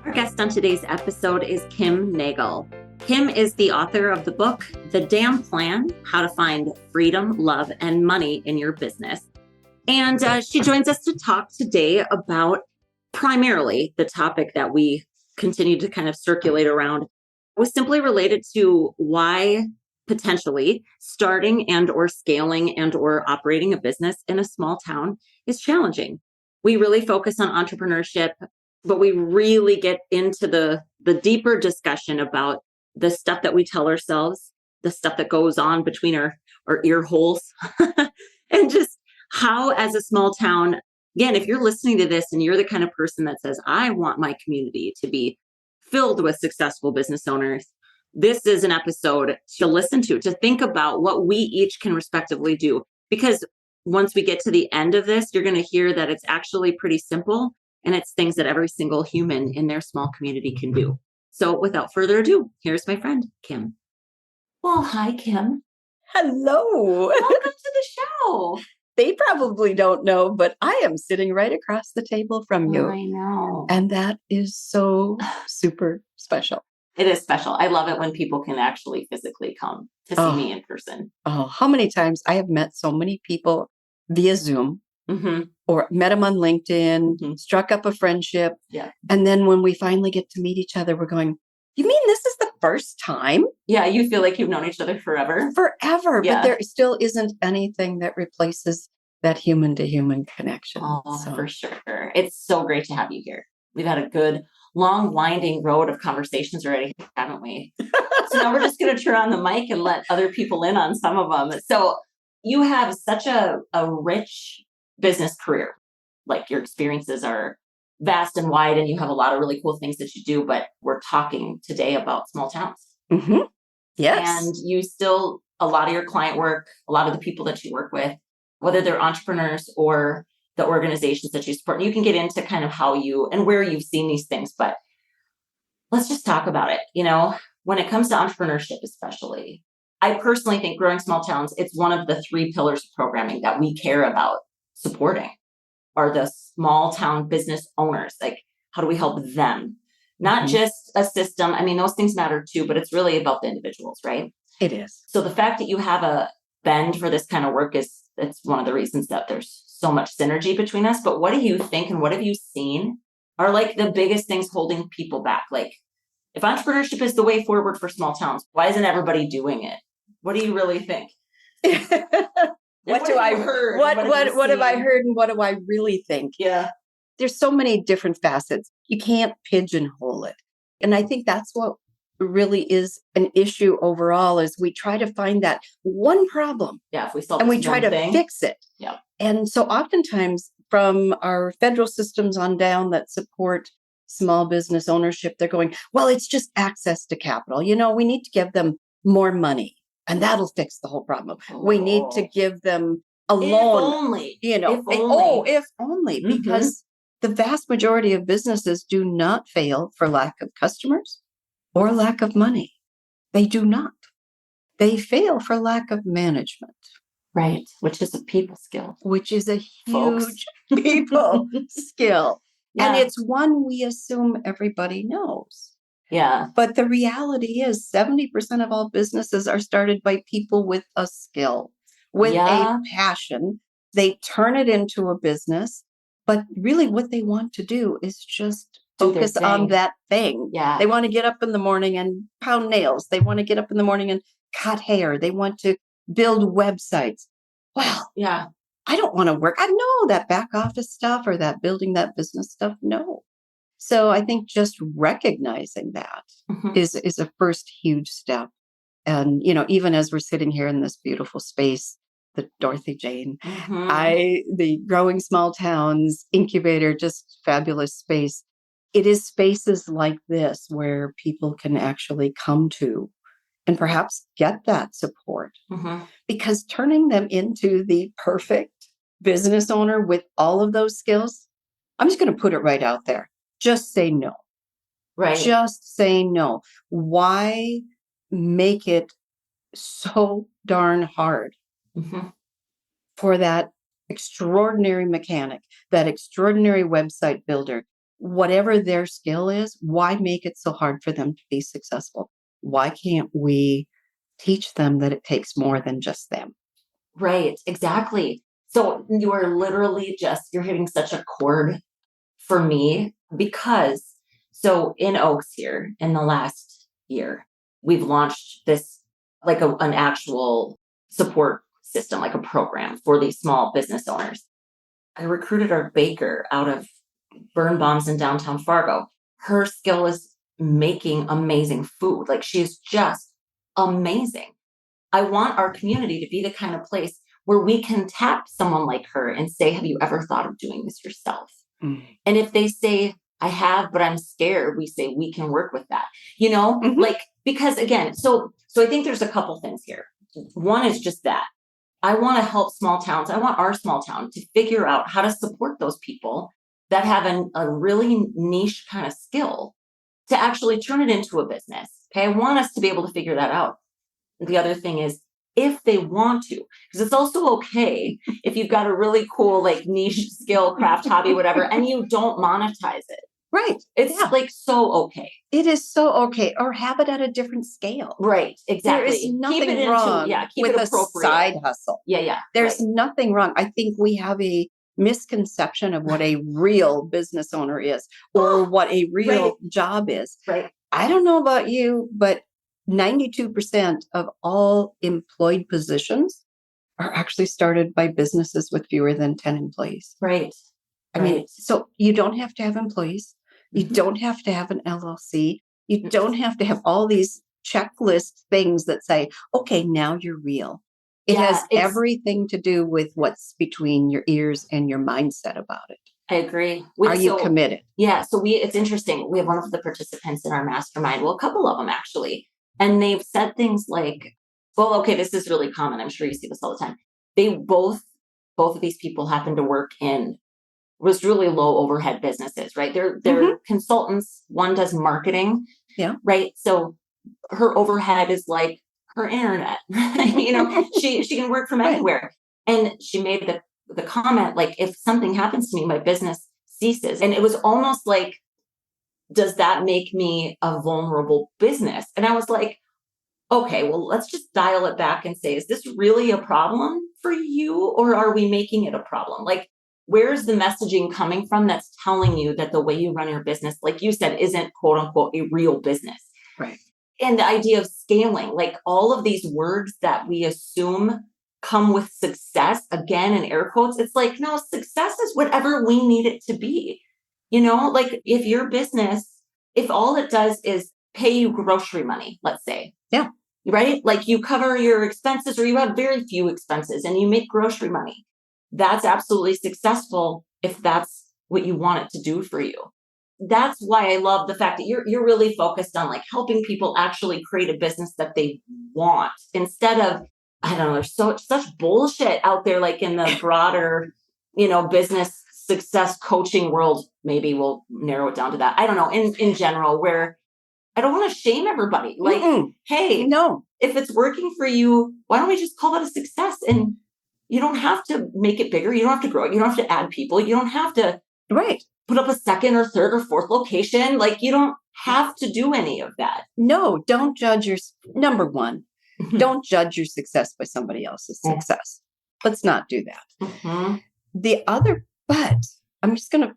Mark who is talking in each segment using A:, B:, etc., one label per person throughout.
A: Our guest on today's episode is Kim Nagle. Kim is the author of the book, The Damn Plan, How to Find Freedom, Love, and Money in Your Business. And she joins us to talk today about primarily the topic that we continue to kind of circulate around was simply related to why potentially starting and or scaling and or operating a business in a small town is challenging. We really focus on entrepreneurship, but we really get into the deeper discussion about the stuff that we tell ourselves, the stuff that goes on between our ear holes, and just how, as a small town, again, if you're listening to this and you're the kind of person that says, I want my community to be filled with successful business owners, this is an episode to listen to think about what we each can respectively do. Because once we get to the end of this, you're going to hear that it's actually pretty simple. And it's things that every single human in their small community can do. So without further ado, here's my friend, Kim. Well, hi, Kim.
B: Hello.
A: Welcome to the show.
B: They probably don't know, but I am sitting right across the table from you.
A: I know.
B: And that is so super special.
A: It is special. I love it when people can actually physically come to see me in person.
B: Oh, how many times I have met so many people via Zoom.
A: Mm-hmm.
B: Or met them on LinkedIn, struck up a friendship.
A: Yeah.
B: And then when we finally get to meet each other, we're going, you mean this is the first time?
A: Yeah, you feel like you've known each other forever.
B: Forever. Yeah. But there still isn't anything that replaces that human to human connection.
A: For sure. It's so great to have you here. We've had a good, long, winding road of conversations already, haven't we? So now we're just going to turn on the mic and let other people in on some of them. So you have such a rich business career. Like your experiences are vast and wide, and you have a lot of really cool things that you do, but we're talking today about small towns.
B: Mm-hmm. Yes.
A: And you still, a lot of your client work, a lot of the people that you work with, whether they're entrepreneurs or the organizations that you support, and you can get into kind of how you and where you've seen these things, but let's just talk about it. You know, when it comes to entrepreneurship, especially, I personally think growing small towns, it's one of the 3 pillars of programming that we care about supporting are the small town business owners. Like, how do we help them? Not just a system. I mean, those things matter too, but it's really about the individuals, right?
B: It is.
A: So the fact that you have a bend for this kind of work it's one of the reasons that there's so much synergy between us. But what do you think and what have you seen are like the biggest things holding people back? Like, if entrepreneurship is the way forward for small towns, why isn't everybody doing it? What do you really think?
B: What have I heard? What have I heard and what do I really think?
A: Yeah.
B: There's so many different facets. You can't pigeonhole it. And I think that's what really is an issue overall is we try to find that one problem.
A: Yeah, if we solve
B: and we try to fix it.
A: Yeah.
B: And so oftentimes from our federal systems on down that support small business ownership, they're going, well, it's just access to capital. You know, we need to give them more money. And that'll fix the whole problem. We need to give them a loan.
A: If only.
B: You know, if only. Because the vast majority of businesses do not fail for lack of customers or lack of money. They do not. They fail for lack of management.
A: Right. Which is a people skill.
B: Which is a huge people skill. Yeah. And it's one we assume everybody knows.
A: Yeah.
B: But the reality is 70% of all businesses are started by people with a skill, with a passion. They turn it into a business, but really what they want to do is just focus on that thing.
A: Yeah.
B: They want to get up in the morning and pound nails. They want to get up in the morning and cut hair. They want to build websites. Well,
A: yeah,
B: I don't want to work. I know that back office stuff or that building that business stuff. No. So I think just recognizing that is a first huge step. And, you know, even as we're sitting here in this beautiful space, the Dorothy Jane, the Growing Small Towns incubator, just fabulous space. It is spaces like this where people can actually come to and perhaps get that support because turning them into the perfect business owner with all of those skills, I'm just going to put it right out there. Just say no.
A: Right.
B: Just say no. Why make it so darn hard for that extraordinary mechanic, that extraordinary website builder whatever their skill is, why make it so hard for them to be successful? Why can't we teach them that it takes more than just them?
A: Right, exactly. So you are literally you're hitting such a chord for me because so in Oaks here in the last year, we've launched this like an actual support system, like a program for these small business owners. I recruited our baker out of Burn Bombs in downtown Fargo. Her skill is making amazing food. Like she's just amazing. I want our community to be the kind of place where we can tap someone like her and say, have you ever thought of doing this yourself?
B: Mm.
A: And if they say, I have, but I'm scared, we say, we can work with that, like, because again, so I think there's a couple things here. One is just that I want to help small towns. I want our small town to figure out how to support those people that have a really niche kind of skill to actually turn it into a business. Okay. I want us to be able to figure that out. The other thing is if they want to, because it's also okay if you've got a really cool, like niche skill, craft, hobby, whatever, and you don't monetize it.
B: Right.
A: It's like so okay.
B: It is so okay. Or have it at a different scale.
A: Right. Exactly.
B: There is nothing wrong with a side hustle.
A: Yeah.
B: There's nothing wrong. I think we have a misconception of what a real business owner is or what a real job is.
A: Right.
B: I don't know about you, but 92% of all employed positions are actually started by businesses with fewer than 10 employees.
A: Right.
B: I mean, so you don't have to have employees. You don't have to have an LLC. You don't have to have all these checklist things that say, okay, now you're real. It has everything to do with what's between your ears and your mindset about it.
A: I agree.
B: Are you committed?
A: Yeah. So it's interesting. We have one of the participants in our mastermind. Well, a couple of them actually. And they've said things like, well, okay, this is really common. I'm sure you see this all the time. They both of these people happen to work in was really low overhead businesses, right? They're consultants. One does marketing.
B: Yeah.
A: Right. So her overhead is like her internet, she can work from anywhere. And she made the comment, like, if something happens to me, my business ceases. And it was almost like, does that make me a vulnerable business? And I was like, okay, well, let's just dial it back and say, is this really a problem for you? Or are we making it a problem? Like, where's the messaging coming from that's telling you that the way you run your business, like you said, isn't quote unquote a real business?
B: Right.
A: And the idea of scaling, like all of these words that we assume come with success, again, in air quotes, it's like, no, success is whatever we need it to be. Like if your business, if all it does is pay you grocery money, let's say.
B: Yeah.
A: Right? Like you cover your expenses or you have very few expenses and you make grocery money. That's absolutely successful if that's what you want it to do for you. That's why I love the fact that you're really focused on like helping people actually create a business that they want instead of, I don't know, there's such bullshit out there, like in the broader, business success coaching world. Maybe we'll narrow it down to that. I don't know, in general, where I don't want to shame everybody. Like, hey,
B: no,
A: if it's working for you, why don't we just call it a success? And you don't have to make it bigger. You don't have to grow it. You don't have to add people. You don't have to put up a second or third or fourth location. Like you don't have to do any of that.
B: No, don't judge number one. Don't judge your success by somebody else's success. Let's not do that. The other, but I'm just going to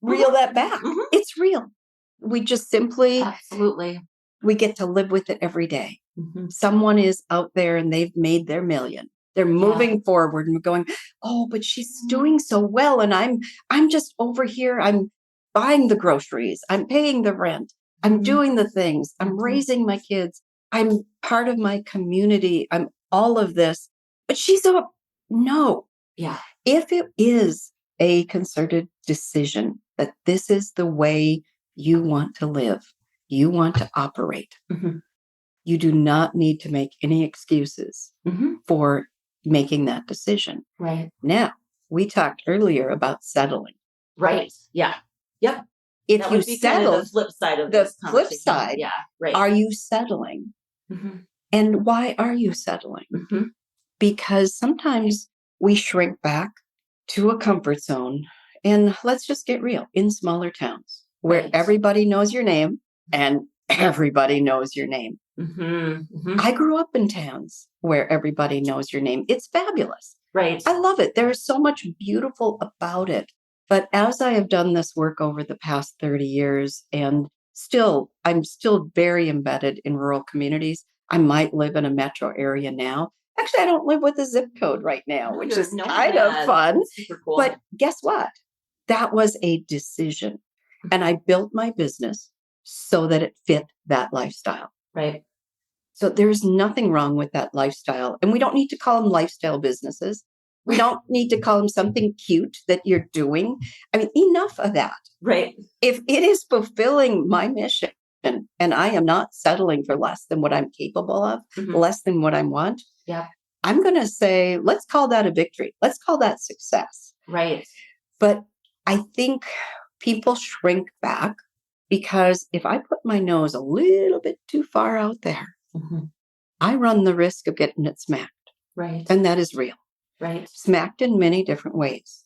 B: reel that back. It's real. We just simply,
A: absolutely,
B: we get to live with it every day. Someone is out there and they've made their million. They're moving forward and we're going, oh, but she's doing so well. And I'm just over here. I'm buying the groceries. I'm paying the rent. I'm doing the things. I'm raising my kids. I'm part of my community. I'm all of this. But no.
A: Yeah.
B: If it is a concerted decision that this is the way you want to live, you want to operate, you do not need to make any excuses for making that decision.
A: Right.
B: Now, we talked earlier about settling.
A: Right. Yeah. Yep.
B: If
A: that
B: you
A: would be
B: settle,
A: kind of the flip side of
B: the flip side,
A: yeah, right.
B: Are you settling? And why are you settling? Because sometimes we shrink back to a comfort zone. And let's just get real, in smaller towns. where
A: Right.
B: everybody knows your name and everybody knows your name. I grew up in towns where everybody knows your name. It's fabulous.
A: Right.
B: I love it. There is so much beautiful about it. But as I have done this work over the past 30 years, and I'm still very embedded in rural communities. I might live in a metro area now. Actually, I don't live with a zip code right now, which is kind of fun.
A: Super cool.
B: But guess what? That was a decision. And I built my business so that it fit that lifestyle.
A: Right.
B: So there's nothing wrong with that lifestyle. And we don't need to call them lifestyle businesses. We don't need to call them something cute that you're doing. I mean, enough of that.
A: Right.
B: If it is fulfilling my mission and I am not settling for less than what I'm capable of, less than what I want, I'm going to say, let's call that a victory. Let's call that success.
A: Right.
B: But I think people shrink back because if I put my nose a little bit too far out there, I run the risk of getting it smacked.
A: Right.
B: And that is real.
A: Right.
B: Smacked in many different ways.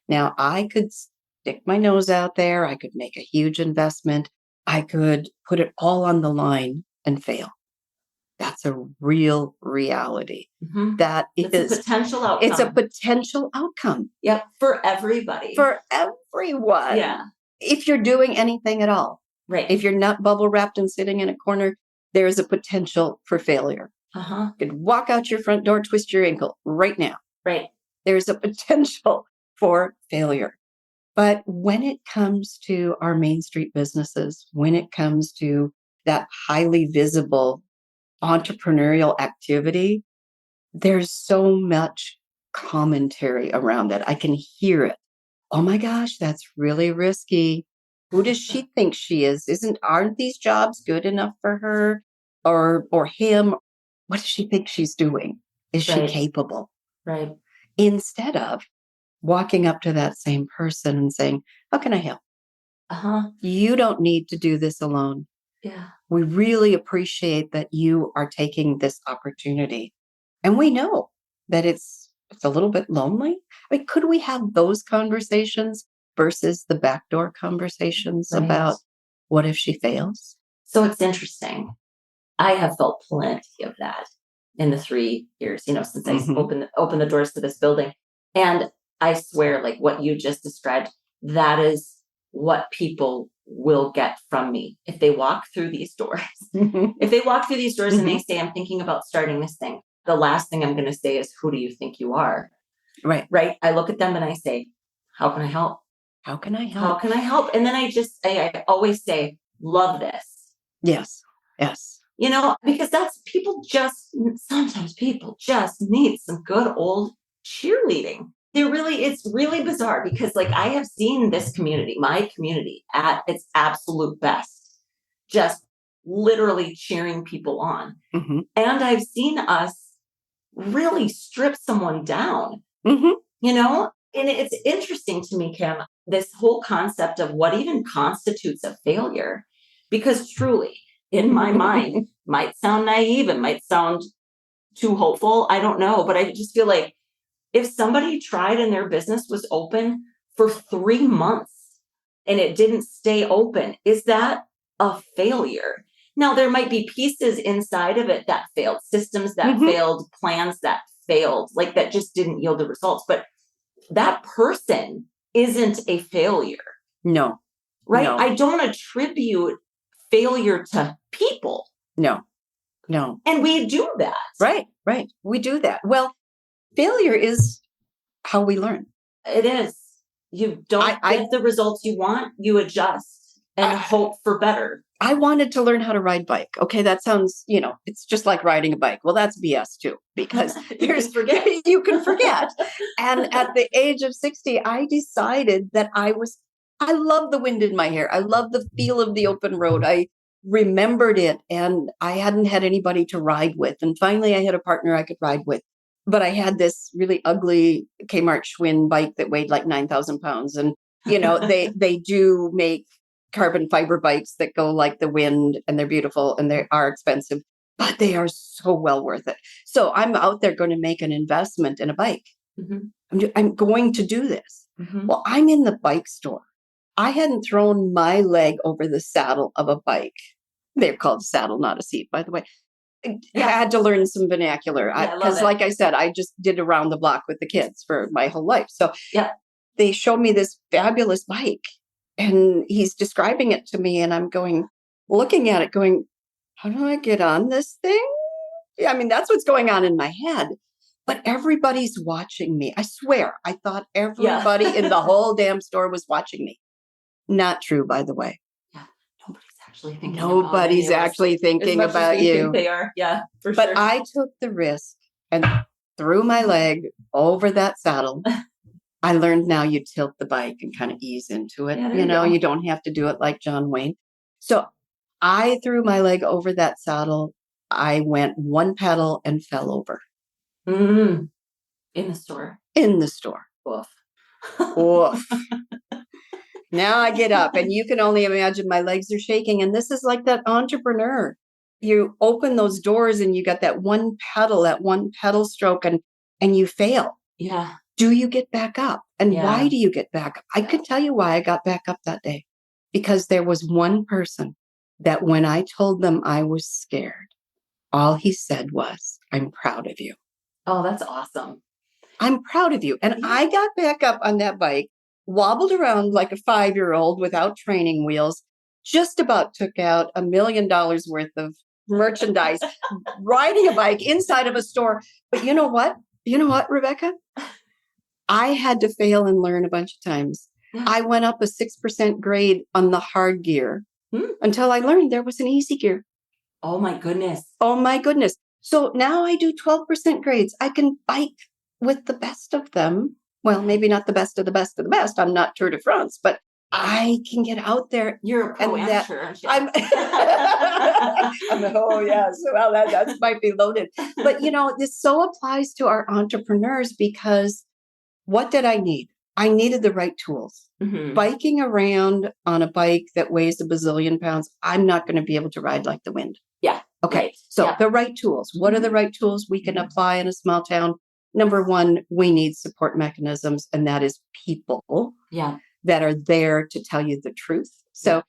B: Now, I could stick my nose out there. I could make a huge investment. I could put it all on the line and fail. That's a real reality.
A: It's a potential outcome.
B: It's a potential outcome.
A: Yep. For everybody.
B: For everyone.
A: Yeah.
B: If you're doing anything at all.
A: Right.
B: If you're not bubble wrapped and sitting in a corner, there is a potential for failure. You could walk out your front door, twist your ankle right now.
A: Right.
B: There's a potential for failure. But when it comes to our Main Street businesses, when it comes to that highly visible entrepreneurial activity, there's so much commentary around it. I can hear it. Oh my gosh, that's really risky. Who does she think she is? Aren't these jobs good enough for her or him? What does she think she's doing? Is she capable?
A: Right.
B: Instead of walking up to that same person and saying, how can I help? You don't need to do this alone.
A: Yeah.
B: We really appreciate that you are taking this opportunity. And we know that it's a little bit lonely. I mean, could we have those conversations versus the backdoor conversations about what if she fails?
A: So it's interesting. I have felt plenty of that in the 3 years, since I opened the doors to this building. And I swear, like what you just described, that is what people will get from me if they walk through these doors. If they walk through these doors and they say, I'm thinking about starting this thing, the last thing I'm going to say is, who do you think you are?
B: Right.
A: Right. I look at them and I say, how can I help?
B: How can I help?
A: How can I help? And then I always say, love this.
B: Yes. Yes.
A: Because sometimes people just need some good old cheerleading. It's really bizarre because I have seen this community, my community at its absolute best, just literally cheering people on. And I've seen us really strip someone down, and it's interesting to me, Kim, this whole concept of what even constitutes a failure, because truly in my mind might sound naive. It might sound too hopeful. I don't know, but I just feel like if somebody tried and their business was open for 3 months and it didn't stay open, is that a failure? Now, there might be pieces inside of it that failed, systems that failed, plans that failed, that just didn't yield the results. But that person isn't a failure.
B: No.
A: Right?
B: No.
A: I don't attribute failure to people.
B: No.
A: And we do that.
B: Right. We do that. Well, failure is how we learn.
A: It is. You don't get the results you want, you adjust and hope for better.
B: I wanted to learn how to ride bike. Okay, that sounds, it's just like riding a bike. Well, that's BS too, because you can forget. And at the age of 60, I decided that I love the wind in my hair. I love the feel of the open road. I remembered it and I hadn't had anybody to ride with. And finally I had a partner I could ride with. But I had this really ugly Kmart Schwinn bike that weighed like 9,000 pounds. And, they do make carbon fiber bikes that go like the wind, and they're beautiful and they are expensive, but they are so well worth it. So I'm out there going to make an investment in a bike. I'm going to do this. Well, I'm in the bike store. I hadn't thrown my leg over the saddle of a bike. They're called saddle, not a seat, by the way. I had to learn some vernacular because, like I said, I just did around the block with the kids for my whole life. So they showed me this fabulous bike, and he's describing it to me, and I'm looking at it, going, how do I get on this thing? I mean, that's what's going on in my head. But everybody's watching me. I swear, I thought everybody in the whole damn store was watching me. Not true, by the way.
A: Yeah, nobody's
B: actually thinking about you.
A: Think they are, yeah, for
B: sure.
A: But
B: I took the risk and threw my leg over that saddle. I learned now you tilt the bike and kind of ease into it. You don't have to do it like John Wayne. So I threw my leg over that saddle. I went one pedal and fell over.
A: In the store.
B: In the store.
A: Woof.
B: Woof. Now I get up, and you can only imagine my legs are shaking. And this is like that entrepreneur. You open those doors and you got that one pedal stroke, and you fail.
A: Yeah.
B: Do you get back up? And why do you get back up? I can tell you why I got back up that day. Because there was one person that when I told them I was scared, all he said was, I'm proud of you.
A: Oh, that's awesome.
B: I'm proud of you. And I got back up on that bike, wobbled around like a 5-year-old without training wheels, just about took out $1 million worth of merchandise, riding a bike inside of a store. But you know what? Rebecca? I had to fail and learn a bunch of times. I went up a 6% grade on the hard gear until I learned there was an easy gear.
A: Oh my goodness.
B: So now I do 12% grades. I can bike with the best of them. Well, maybe not the best of the best of the best. I'm not Tour de France, but I can get out there.
A: You're a pro amateur, aren't you?
B: Oh, yes. Well, that might be loaded. But, this so applies to our entrepreneurs because what did I need? I needed the right tools. Mm-hmm. Biking around on a bike that weighs a bazillion pounds, I'm not going to be able to ride like the wind.
A: Yeah.
B: Okay.
A: Right.
B: So the right tools. What are the right tools we can apply in a small town? Number one, we need support mechanisms, and that is people that are there to tell you the truth. So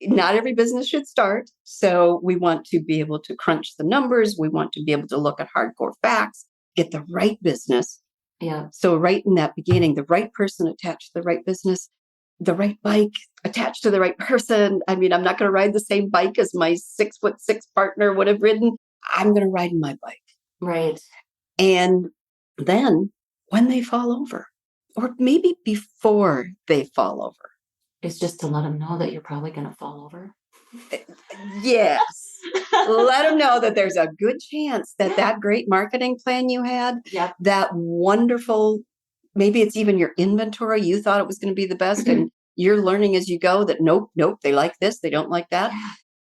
B: not every business should start. So we want to be able to crunch the numbers. We want to be able to look at hardcore facts, get the right business.
A: Yeah.
B: So right in that beginning, the right person attached to the right business, the right bike attached to the right person. I mean, I'm not going to ride the same bike as my 6'6" partner would have ridden. I'm going to ride my bike.
A: Right.
B: And then when they fall over, or maybe before they fall over,
A: it's just to let them know that you're probably going to fall over.
B: Yes. Let them know that there's a good chance that great marketing plan you had, that wonderful, maybe it's even your inventory, you thought it was going to be the best, and you're learning as you go that nope, they like this, they don't like that.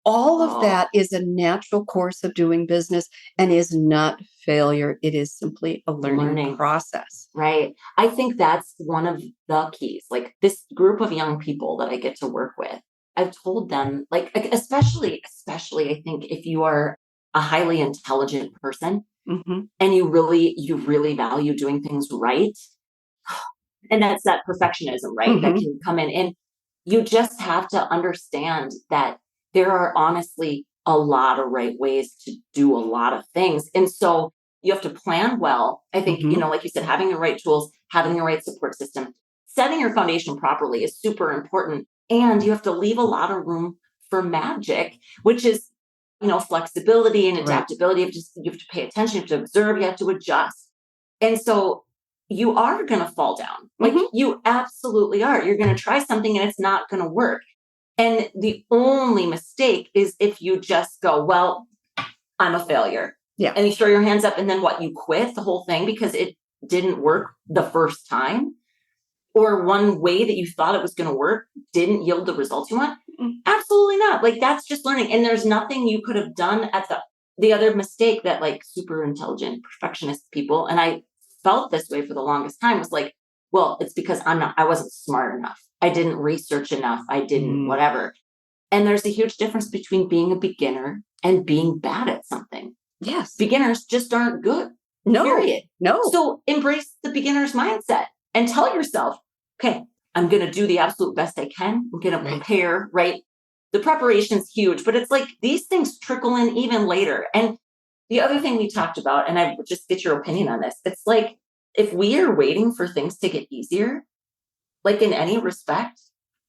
B: All of that is a natural course of doing business and is not failure. It is simply a learning process.
A: Right. I think that's one of the keys. Like this group of young people that I get to work with, I've told them, like, especially, I think if you are a highly intelligent person and you really value doing things right, and that's that perfectionism, right? That can come in. And you just have to understand that there are honestly a lot of right ways to do a lot of things. And so you have to plan well. I think, like you said, having the right tools, having the right support system, setting your foundation properly is super important. And you have to leave a lot of room for magic, which is, flexibility and adaptability. You have to pay attention, you have to observe, you have to adjust. And so you are going to fall down. Like you absolutely are. You're going to try something and it's not going to work. And the only mistake is if you just go, well, I'm a failure.
B: Yeah.
A: And you throw your hands up and then what? You quit the whole thing because it didn't work the first time? Or one way that you thought it was going to work didn't yield the results you want? Absolutely not. Like that's just learning. And there's nothing you could have done at the other mistake that like super intelligent perfectionist people, and I felt this way for the longest time, was like, well, it's because I wasn't smart enough. I didn't research enough. I didn't whatever. And there's a huge difference between being a beginner and being bad at something.
B: Yes.
A: Beginners just aren't good.
B: No.
A: Period.
B: No.
A: So embrace the beginner's mindset and tell yourself, okay, I'm going to do the absolute best I can. I'm going to prepare, right? The preparation's huge, but it's like these things trickle in even later. And the other thing we talked about, and I would just get your opinion on this. It's like, if we are waiting for things to get easier, like in any respect,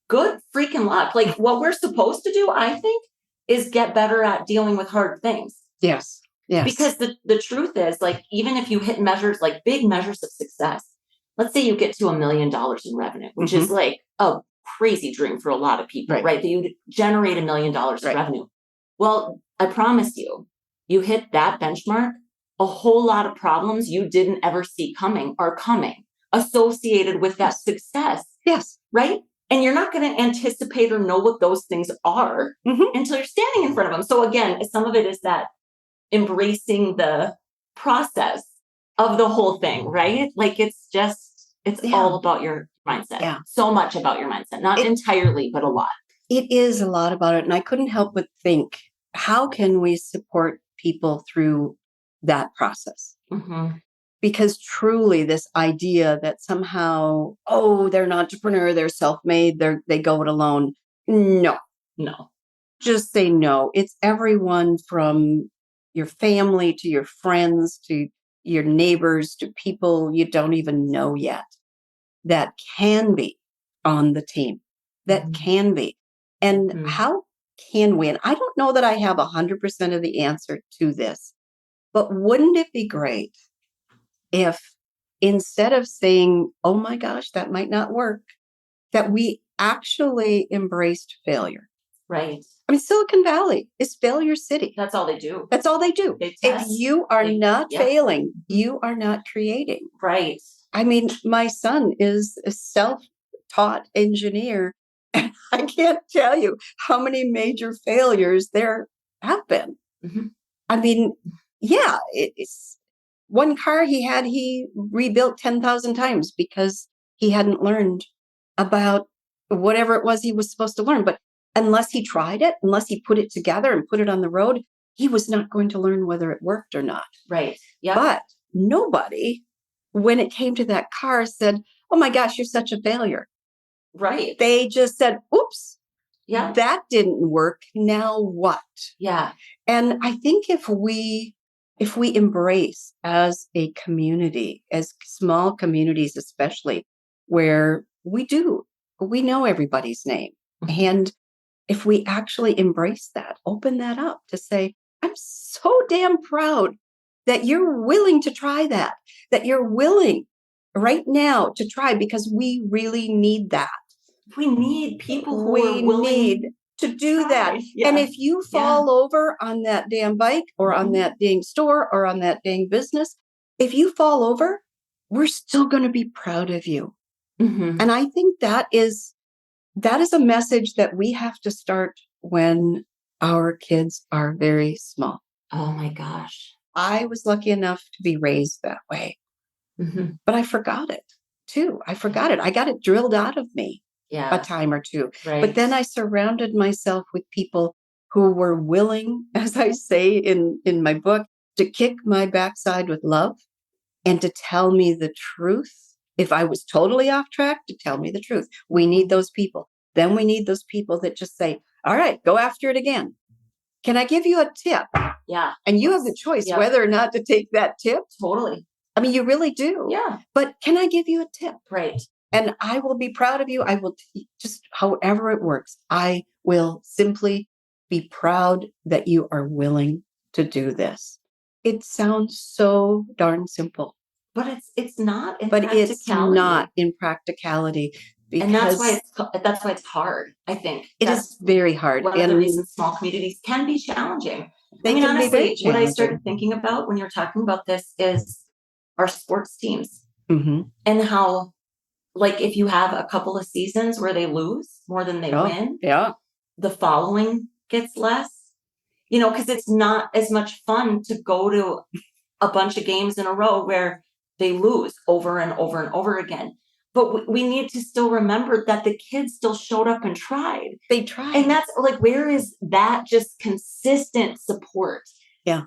A: good freaking luck. Like what we're supposed to do, I think, is get better at dealing with hard things.
B: Yes. Yes.
A: Because the truth is, like, even if you hit measures, like big measures of success, let's say you get to $1 million in revenue, which is like a crazy dream for a lot of people, right? That you generate $1 million in revenue. Well, I promise you, you hit that benchmark, a whole lot of problems you didn't ever see coming are coming associated with that success.
B: Yes.
A: Right? And you're not going to anticipate or know what those things are until you're standing in front of them. So again, some of it is that embracing the process of the whole thing, right? Like it's all about your mindset.
B: Yeah.
A: So much about your mindset, not entirely, but a lot.
B: It is a lot about it. And I couldn't help but think, how can we support people through that process? Because truly this idea that somehow, they're an entrepreneur, they're self-made, they go it alone. No. Just say no. It's everyone from your family to your friends to your neighbors to people you don't even know yet that can be on the team, that can be. And how can we? And I don't know that I have 100% of the answer to this, but wouldn't it be great if instead of saying, oh my gosh, that might not work, that we actually embraced failure?
A: Right.
B: I mean, Silicon Valley is failure city.
A: That's all they do.
B: That's all they do.
A: They
B: if
A: test,
B: you are not failing, you are not creating.
A: Right.
B: I mean, my son is a self-taught engineer, and I can't tell you how many major failures there have been. I mean, it's one car he rebuilt 10,000 times because he hadn't learned about whatever it was he was supposed to learn. But unless he tried it, unless he put it together and put it on the road, he was not going to learn whether it worked or not.
A: Right. Yeah.
B: But nobody, when it came to that car, said, oh my gosh, you're such a failure.
A: Right.
B: They just said, oops,
A: yeah,
B: that didn't work. Now what?
A: Yeah.
B: And I think if we embrace as a community, as small communities, especially where we know everybody's name. And if we actually embrace that, open that up to say, I'm so damn proud that you're willing to try that you're willing right now to try, because we really need that.
A: We need people who are willing
B: to do that.
A: Yeah.
B: And if you fall over on that damn bike or on that dang store or on that dang business, if you fall over, we're still going to be proud of you. And I think that is a message that we have to start when our kids are very small.
A: Oh my gosh.
B: I was lucky enough to be raised that way, but I forgot it too. I got it drilled out of me a time or two.
A: Right.
B: But then I surrounded myself with people who were willing, as I say in my book, to kick my backside with love and to tell me the truth. If I was totally off track, to tell me the truth. We need those people. Then we need those people that just say, all right, go after it again. Can I give you a tip?
A: Yeah.
B: And you have the choice whether or not to take that tip.
A: Totally.
B: I mean, you really do.
A: Yeah.
B: But can I give you a tip?
A: Right.
B: And I will be proud of you. I will just, however it works, I will simply be proud that you are willing to do this. It sounds so darn simple.
A: But it's not in
B: practicality.
A: But it's
B: not in practicality.
A: And that's why it's hard, I think.
B: It is very hard.
A: One of the reasons small communities can be challenging. Honestly, what I started thinking about when you're talking about this is our sports teams. And how, like, if you have a couple of seasons where they lose more than they win, the following gets less. Because it's not as much fun to go to a bunch of games in a row where they lose over and over and over again. But we need to still remember that the kids still showed up and tried.
B: They tried.
A: And that's like, where is that just consistent support?
B: Yeah.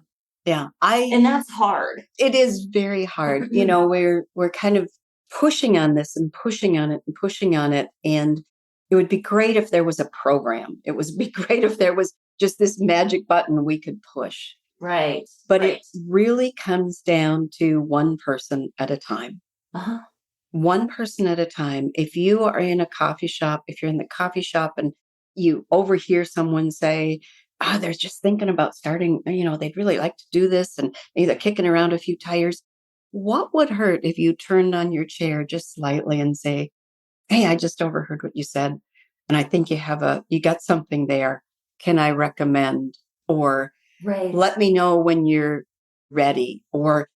A: And that's hard.
B: It is very hard. We're kind of pushing on this and pushing on it and pushing on it. And it would be great if there was a program. It would be great if there was just this magic button we could push.
A: Right.
B: But
A: right.
B: it really comes down to one person at a time.
A: Uh-huh.
B: One person at a time. If you are in a coffee shop, if you're in the coffee shop and you overhear someone say, they're just thinking about starting, they'd really like to do this and they're kicking around a few tires. What would hurt if you turned on your chair just slightly and say, hey, I just overheard what you said. And I think you got something there. Can I recommend? Or let me know when you're ready. Or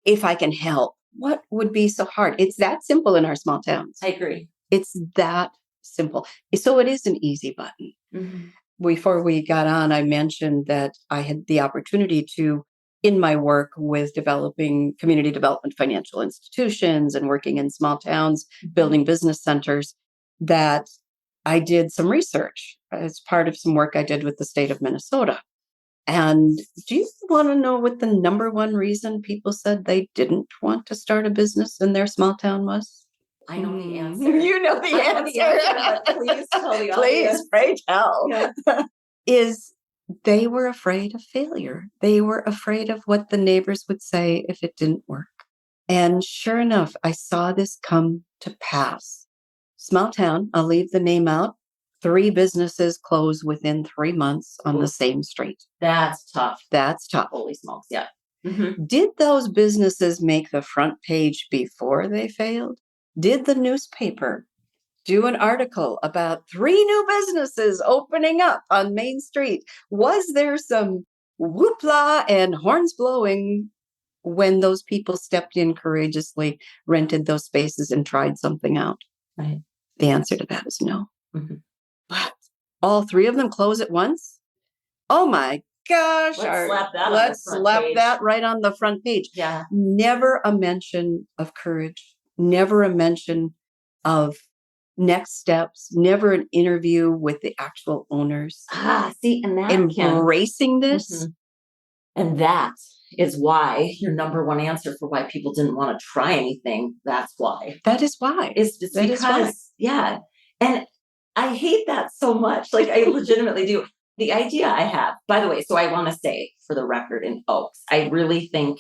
B: if I can help. What would be so hard? It's that simple in our small towns.
A: I agree.
B: It's that simple. So it is an easy button.
A: Mm-hmm.
B: Before we got on, I mentioned that I had the opportunity to, in my work with developing community development financial institutions and working in small towns, building business centers, that I did some research as part of some work I did with the state of Minnesota. And do you want to know what the number one reason people said they didn't want to start a business in their small town was?
A: I know the answer.
B: You know the answer.
A: But please tell the audience.
B: Please, pray tell.
A: Yeah.
B: Is they were afraid of failure. They were afraid of what the neighbors would say if it didn't work. And sure enough, I saw this come to pass. Small town, I'll leave the name out. 3 businesses close within 3 months on the same street.
A: That's tough.
B: That's tough.
A: Holy smokes. Yeah. Mm-hmm.
B: Did those businesses make the front page before they failed? Did the newspaper do an article about 3 new businesses opening up on Main Street? Was there some whoopla and horns blowing when those people stepped in courageously, rented those spaces, and tried something out?
A: Right.
B: The answer to that is no.
A: Mm-hmm.
B: But all 3 of them close at once? Oh my gosh.
A: Let's
B: slap that right on the front page.
A: Yeah.
B: Never a mention of courage. Never a mention of next steps. Never an interview with the actual owners.
A: See, and that
B: embracing this.
A: Mm-hmm. And that is why your number one answer for why people didn't want to try anything. That's why.
B: That is why.
A: It's because, yeah. And I hate that so much. Like, I legitimately do. The idea I have, by the way, so I want to say for the record in Oaks, I really think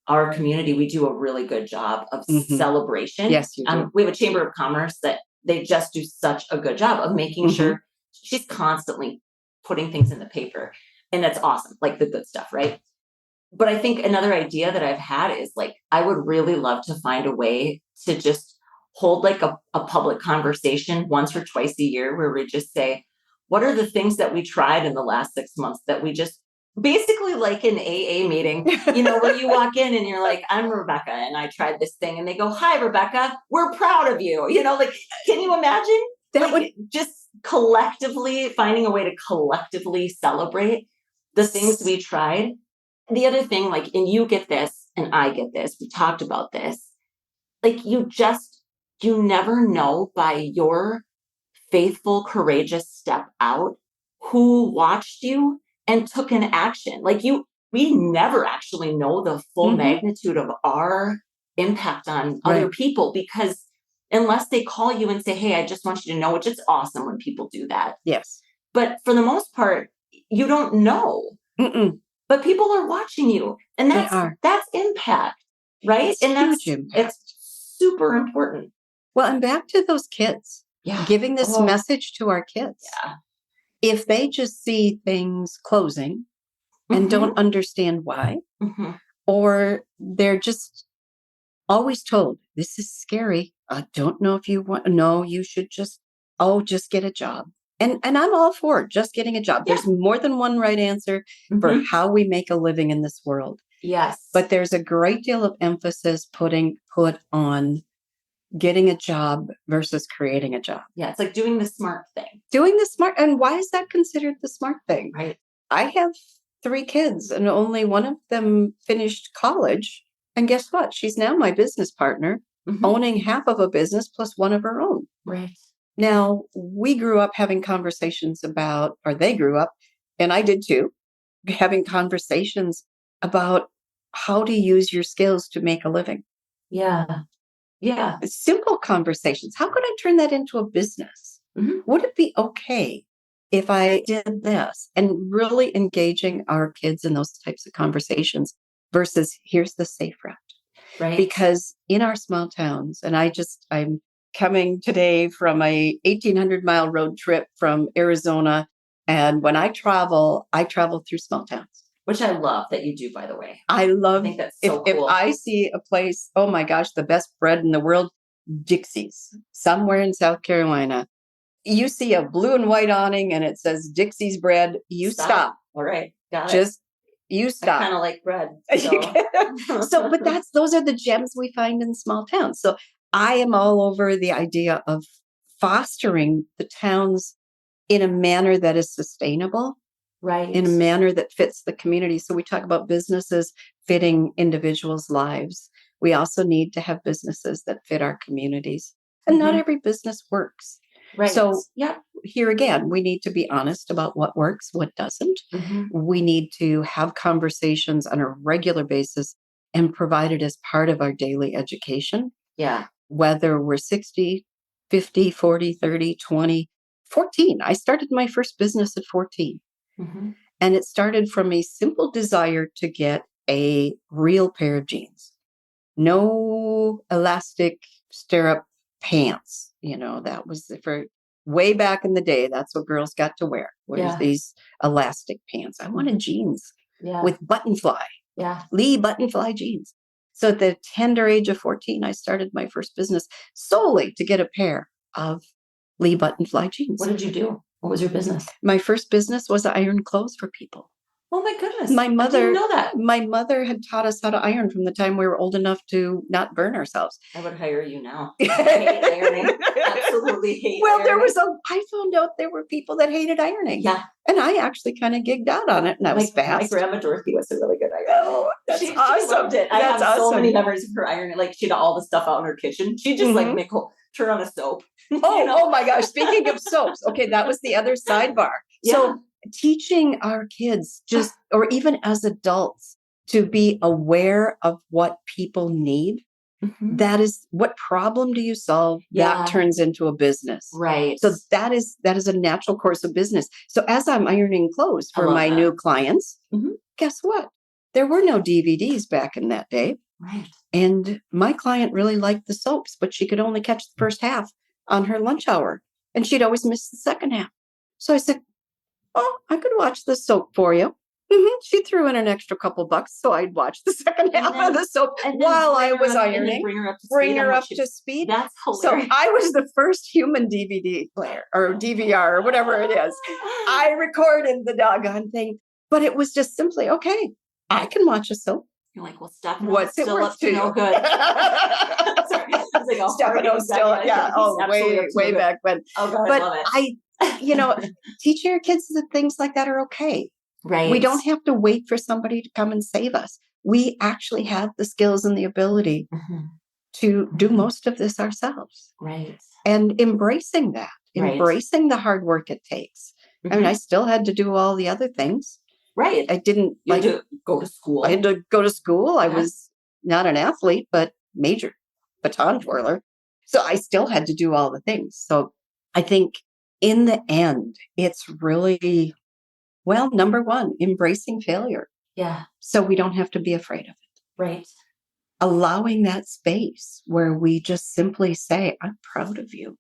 A: our community, we do a really good job of celebration.
B: Yes, you do.
A: We have a chamber of commerce that they just do such a good job of making sure she's constantly putting things in the paper. And that's awesome, like the good stuff, right? But I think another idea that I've had is like, I would really love to find a way to just hold like a public conversation once or twice a year where we just say, what are the things that we tried in the last 6 months that we just basically like an AA meeting, where you walk in and you're like, I'm Rebecca and I tried this thing. And they go, hi, Rebecca, we're proud of you. Can you imagine that would just collectively finding a way to collectively celebrate the things we tried? The other thing, and you get this and I get this, we talked about this, you never know by your faithful, courageous step out who watched you and took an action. We never actually know the full magnitude of our impact on other people, because unless they call you and say, hey, I just want you to know, which is awesome when people do that.
B: Yes.
A: But for the most part, you don't know. But people are watching you. And that's impact, right?
B: It's huge impact.
A: It's super important.
B: Well, and back to those kids.
A: Yeah.
B: Giving this message to our kids.
A: Yeah.
B: If they just see things closing and don't understand why, or they're just always told, this is scary. I don't know if you want, no, you should just get a job. And I'm all for just getting a job. Yeah. There's more than one right answer for how we make a living in this world.
A: Yes.
B: But there's a great deal of emphasis put on getting a job versus creating a job.
A: Yeah, it's like doing the smart thing.
B: And why is that considered the smart thing?
A: Right.
B: I have 3 kids and only one of them finished college. And guess what? She's now my business partner, owning half of a business plus one of her own.
A: Right.
B: Now, we grew up having conversations about, or they grew up, and I did too, having conversations about how to use your skills to make a living.
A: Yeah. Yeah.
B: Simple conversations. How could I turn that into a business? Would it be okay if I did this? And really engaging our kids in those types of conversations versus here's the safe route.
A: Right.
B: Because in our small towns, and I'm coming today from a 1,800-mile road trip from Arizona. And when I travel through small towns.
A: Which I love that you do, by the way.
B: I
A: think that's so cool.
B: If I see a place, oh my gosh, the best bread in the world, Dixie's, somewhere in South Carolina. You see a blue and white awning and it says Dixie's bread, you stop.
A: All right. Got it.
B: Just you stop.
A: I kind of like bread.
B: So, but those are the gems we find in small towns. So I am all over the idea of fostering the towns in a manner that is sustainable.
A: Right.
B: In a manner that fits the community. So we talk about businesses fitting individuals' lives. We also need to have businesses that fit our communities. And not every business works.
A: Right.
B: So here again, we need to be honest about what works, what doesn't. We need to have conversations on a regular basis and provide it as part of our daily education.
A: Yeah.
B: Whether we're 60, 50, 40, 30, 20, 14. I started my first business at 14. And it started from a simple desire to get a real pair of jeans. No elastic stirrup pants. That was for way back in the day. That's what girls got to wear. These elastic pants. I wanted jeans with button fly.
A: Yeah.
B: Lee button fly jeans. So at the tender age of 14, I started my first business solely to get a pair of Lee button fly jeans.
A: What did you do? What was your business?
B: My first business was to iron clothes for people.
A: Oh my goodness.
B: My mother,
A: I didn't know that.
B: My mother had taught us how to iron from the time we were old enough to not burn ourselves.
A: I would hire you now. I hate ironing. Absolutely hate ironing.
B: I found out there were people that hated ironing.
A: Yeah.
B: And I actually kind of gigged out on it, and I was fast.
A: My grandma Dorothy was a really good ironer.
B: Oh, that's
A: she
B: awesome.
A: loved it. I have so many memories of her ironing. Like she had all the stuff out in her kitchen. She just turn on a soap.
B: Oh my gosh. Speaking of soaps. Okay. That was the other sidebar.
A: Yeah.
B: So teaching our kids or even as adults, to be aware of what people need. That is, what problem do you solve? That turns into a business.
A: Right.
B: So that is a natural course of business. So as I'm ironing clothes for my new clients, guess what? There were no DVDs back in that day.
A: Right.
B: And my client really liked the soaps, but she could only catch the first half on her lunch hour. And she'd always miss the second half. So I said, oh, I could watch the soap for you. She threw in an extra couple bucks, so I'd watch the second half of the soap while I was ironing. Bring her up to speed.
A: That's hilarious.
B: So I was the first human DVD player or DVR or whatever it is. I recorded the doggone thing, but it was just simply, okay, I can watch a soap.
A: You're like, well, Stefano,
B: what's it worth to
A: no
B: you?
A: good. Sorry. I was like,
B: Stefano's still, way back when.
A: Oh, God,
B: but
A: I love it.
B: Teaching your kids that things like that are okay.
A: Right.
B: We don't have to wait for somebody to come and save us. We actually have the skills and the ability to do most of this ourselves.
A: Right.
B: And embracing that, embracing the hard work it takes. I mean, I still had to do all the other things.
A: Right.
B: I didn't
A: had to go to school.
B: I had to go to school. I was not an athlete, but major baton twirler. So I still had to do all the things. So I think in the end, it's really, well, number one, embracing failure.
A: Yeah.
B: So we don't have to be afraid of it.
A: Right.
B: Allowing that space where we just simply say, I'm proud of you.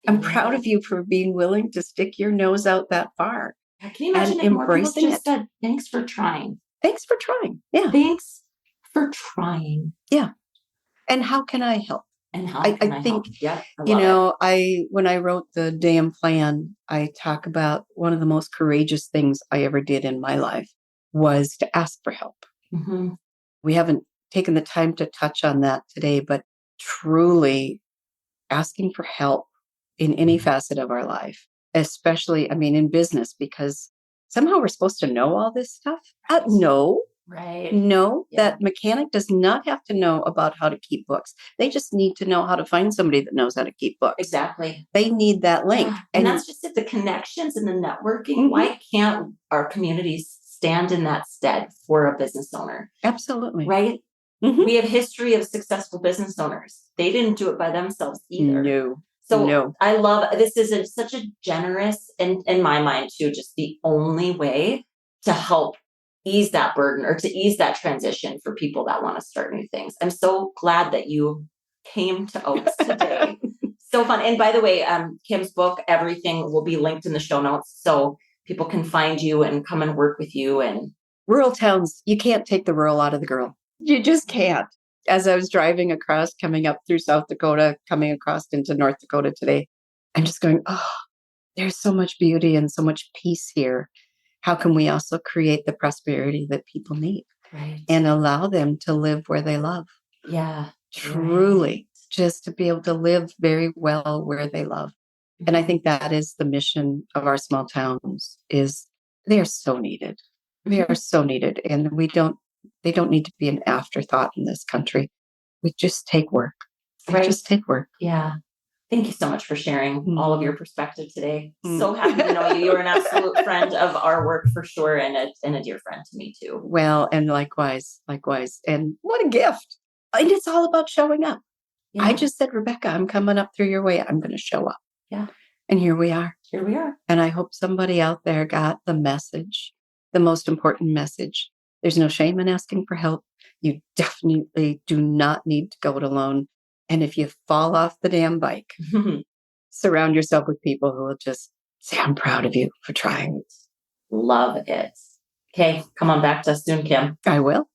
B: I'm proud of you for being willing to stick your nose out that far.
A: Can you imagine if more people just said, thanks for trying?
B: Thanks for trying. Yeah.
A: Thanks for trying.
B: Yeah. And how can I help?
A: And how can I think,
B: help? When I wrote the damn plan, I talk about one of the most courageous things I ever did in my life was to ask for help. We haven't taken the time to touch on that today, but truly asking for help in any facet of our life, especially, in business, because somehow we're supposed to know all this stuff. No.
A: Right.
B: No, that mechanic does not have to know about how to keep books. They just need to know how to find somebody that knows how to keep books.
A: Exactly.
B: They need that link.
A: Yeah. And that's just it, the connections and the networking. Why can't our communities stand in that stead for a business owner?
B: Absolutely.
A: Right? We have history of successful business owners. They didn't do it by themselves either.
B: No.
A: So I love, this is such a generous, and in my mind too, just the only way to help ease that burden or to ease that transition for people that want to start new things. I'm so glad that you came to Oaks today. So fun. And by the way, Kim's book, everything will be linked in the show notes so people can find you and come and work with you. And
B: rural towns, you can't take the rural out of the girl. You just can't. As I was driving across, coming up through South Dakota, coming across into North Dakota today, I'm just going, oh, there's so much beauty and so much peace here. How can we also create the prosperity that people need and allow them to live where they love?
A: Yeah.
B: Truly, just to be able to live very well where they love. And I think that is the mission of our small towns, is they are so needed. They are so needed. And they don't need to be an afterthought in this country. We just take work. Just take work.
A: Yeah. Thank you so much for sharing all of your perspective today. So happy to know you. You're an absolute friend of our work for sure, and a dear friend to me too.
B: Well, and likewise. And what a gift. And it's all about showing up. Yeah. I just said, Rebecca, I'm coming up through your way. I'm going to show up.
A: Yeah.
B: And here we are.
A: Here we are.
B: And I hope somebody out there got the message, the most important message. There's no shame in asking for help. You definitely do not need to go it alone. And if you fall off the damn bike, surround yourself with people who will just say, I'm proud of you for trying.
A: Love it. Okay, come on back to us soon, Kim.
B: I will.